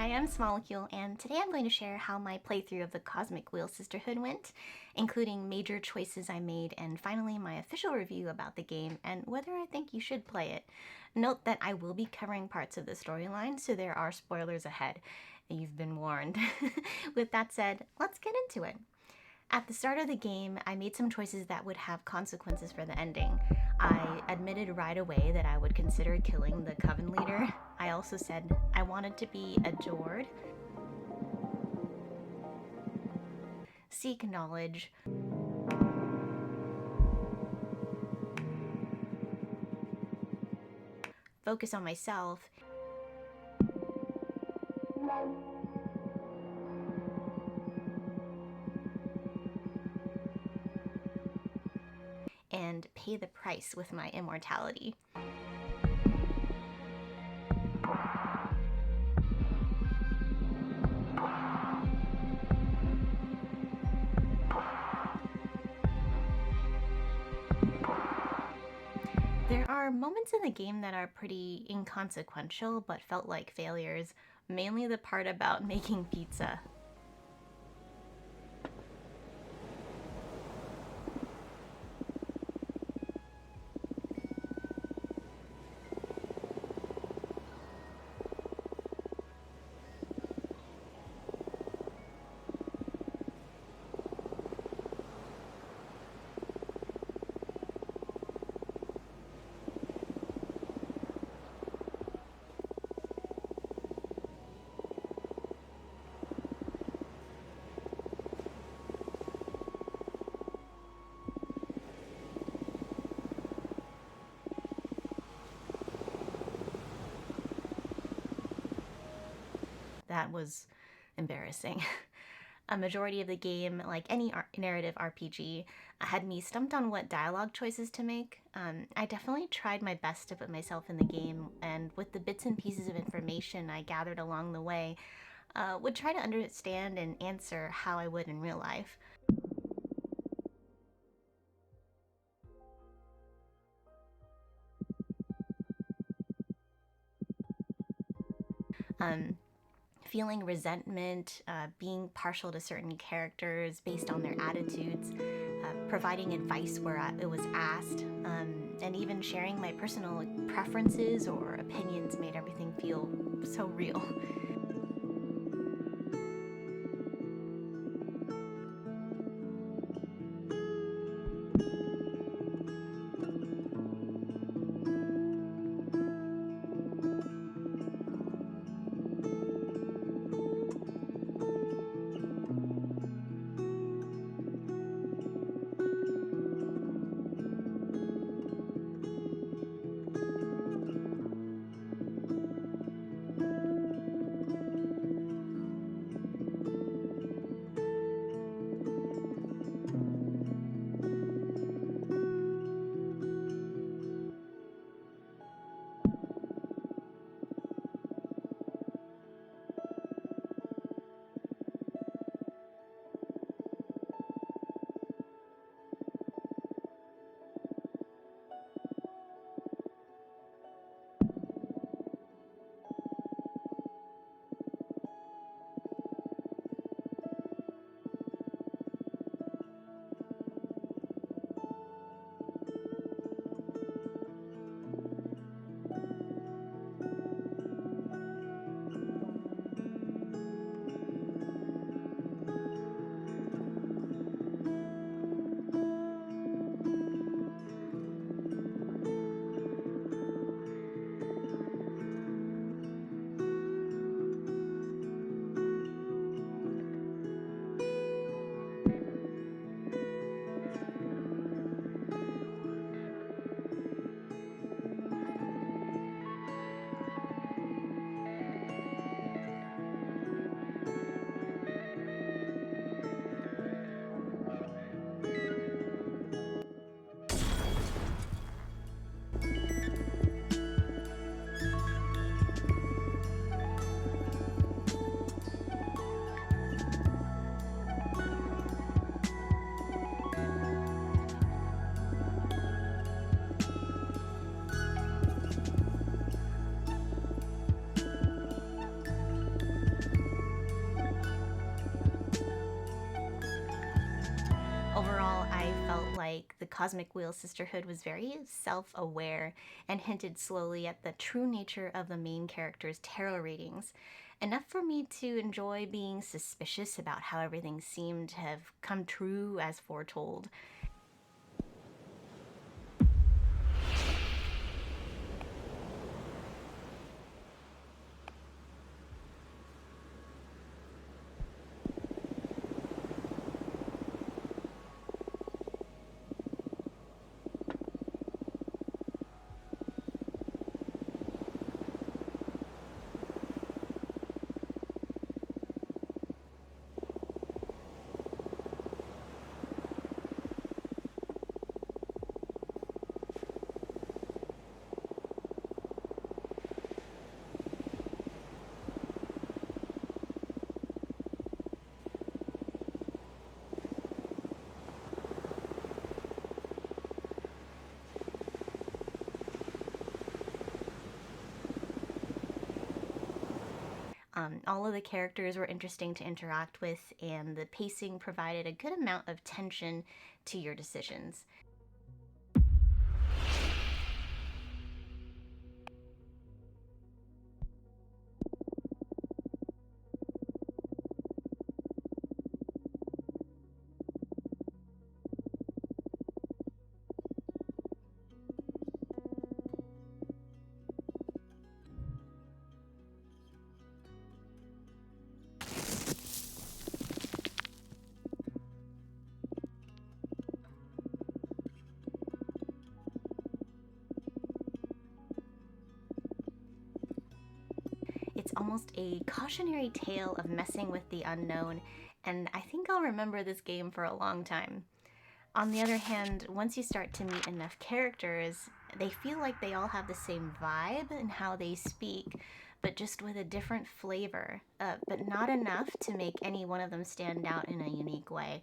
Hi, I'm Smolecule, and today I'm going to share how my playthrough of the Cosmic Wheel Sisterhood went, including major choices I made, and finally my official review about the game and whether I think you should play it. Note that I will be covering parts of the storyline, so there are spoilers ahead. You've been warned. With that said, let's get into it. At the start of the game, I made some choices that would have consequences for the ending. I admitted right away that I would consider killing the Coven leader. I also said I wanted to be adored, seek knowledge, focus on myself, and pay the price with my immortality. There are moments in the game that are pretty inconsequential but felt like failures, mainly the part about making pizza. That was embarrassing. A majority of the game, like any narrative RPG, had me stumped on what dialogue choices to make. I definitely tried my best to put myself in the game, and with the bits and pieces of information I gathered along the way, would try to understand and answer how I would in real life. Um, Feeling resentment, being partial to certain characters based on their attitudes, providing advice where it was asked, and even sharing my personal preferences or opinions made everything feel so real. Overall, I felt like the Cosmic Wheel Sisterhood was very self aware and hinted slowly at the true nature of the main character's tarot readings, enough for me to enjoy being suspicious about how everything seemed to have come true as foretold. All of the characters were interesting to interact with, and the pacing provided a good amount of tension to your decisions. It's almost a cautionary tale of messing with the unknown, and I think I'll remember this game for a long time. On the other hand, once you start to meet enough characters, they feel like they all have the same vibe in how they speak, but just with a different flavor, but not enough to make any one of them stand out in a unique way.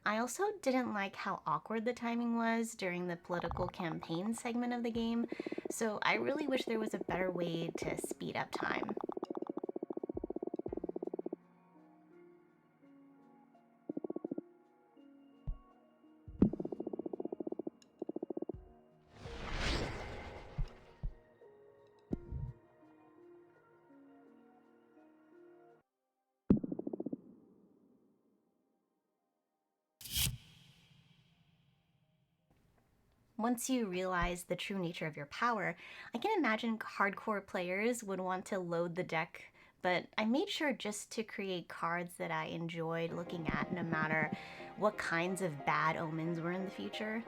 I also didn't like how awkward the timing was during the political campaign segment of the game, so I really wish there was a better way to speed up time. Once you realize the true nature of your power, I can imagine hardcore players would want to load the deck, but I made sure just to create cards that I enjoyed looking at no matter what kinds of bad omens were in the future.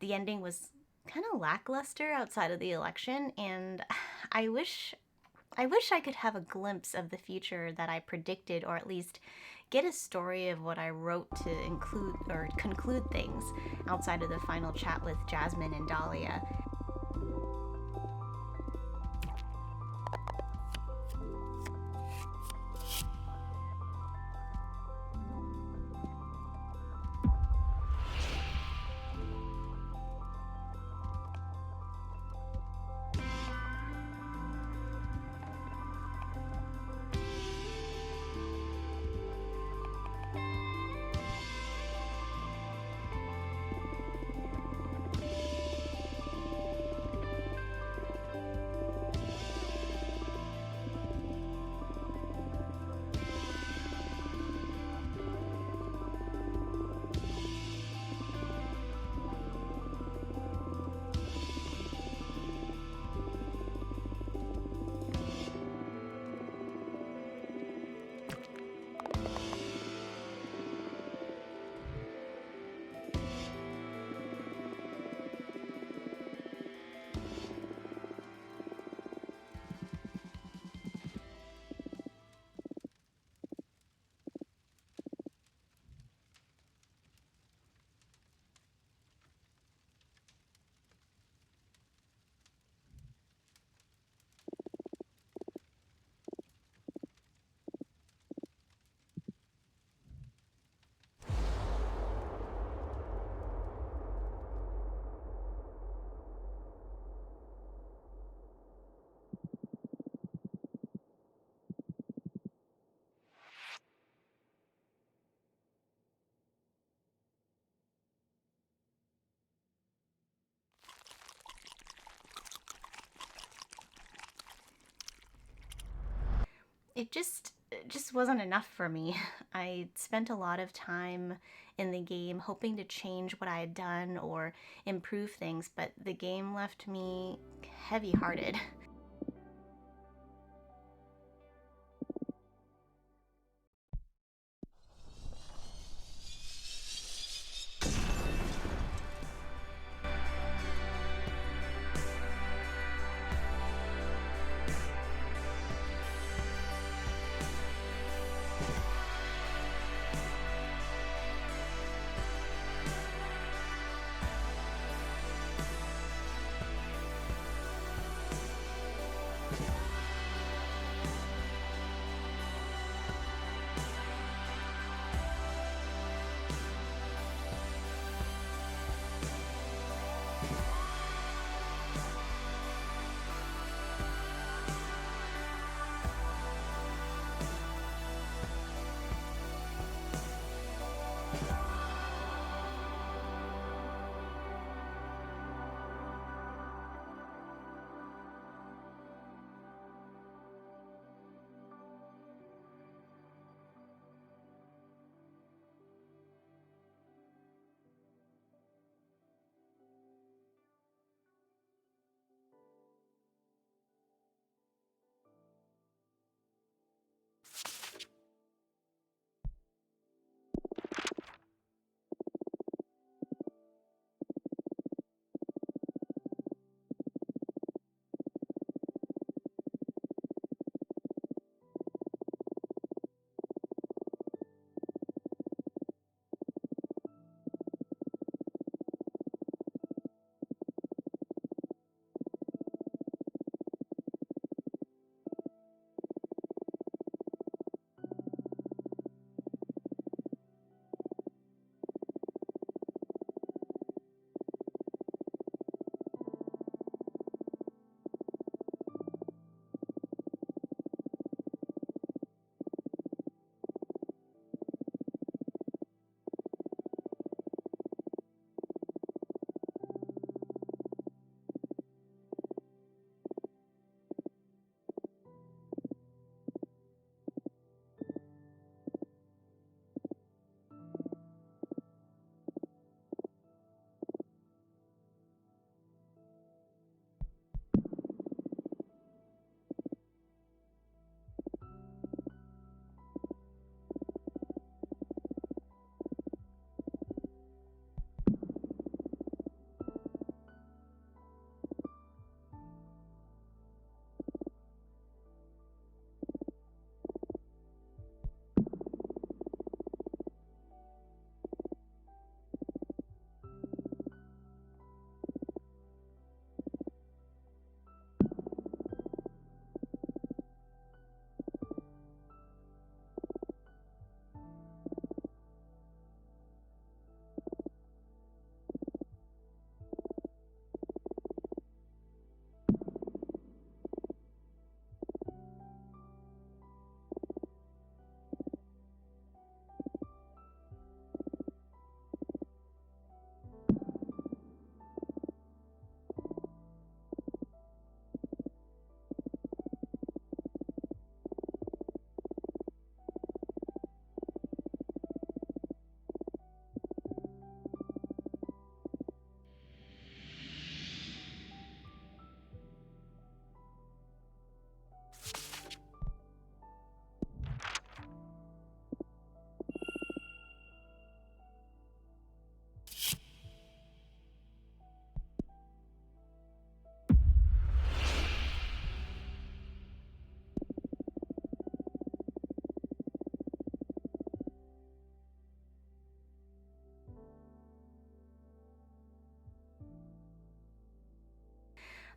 the ending was kind of lackluster outside of the election, and I wish I could have a glimpse of the future that I predicted, or at least get a story of what I wrote to include or conclude things outside of the final chat with Jasmine and Dahlia. It just wasn't enough for me. I spent a lot of time in the game hoping to change what I had done or improve things, but the game left me heavy-hearted.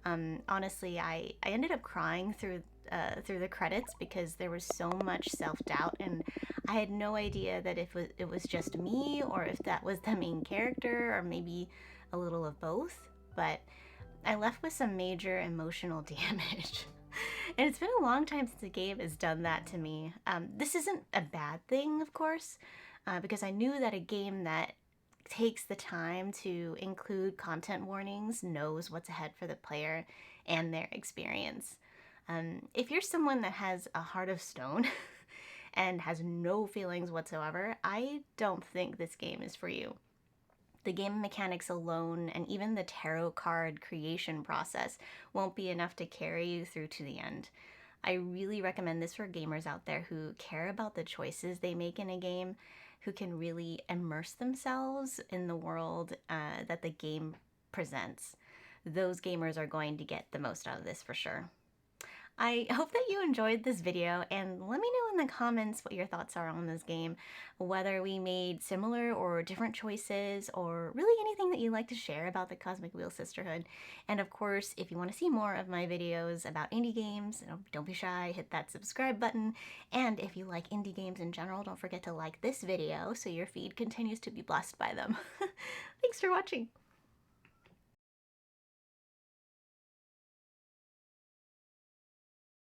Honestly, I ended up crying through the credits because there was so much self-doubt, and I had no idea that if it was just me or if that was the main character or maybe a little of both. But I left with some major emotional damage. And it's been a long time since a game has done that to me. This isn't a bad thing, of course, because I knew that a game that takes the time to include content warnings knows what's ahead for the player and their experience. If you're someone that has a heart of stone and has no feelings whatsoever, I don't think this game is for you. The game mechanics alone and even the tarot card creation process won't be enough to carry you through to the end. I really recommend this for gamers out there who care about the choices they make in a game, who can really immerse themselves in the world that the game presents. Those gamers are going to get the most out of this for sure. I hope that you enjoyed this video, and let me know in the comments what your thoughts are on this game, whether we made similar or different choices, or really anything that you'd like to share about the Cosmic Wheel Sisterhood. And of course, if you want to see more of my videos about indie games, don't be shy, hit that subscribe button. And if you like indie games in general, don't forget to like this video so your feed continues to be blessed by them. Thanks for watching!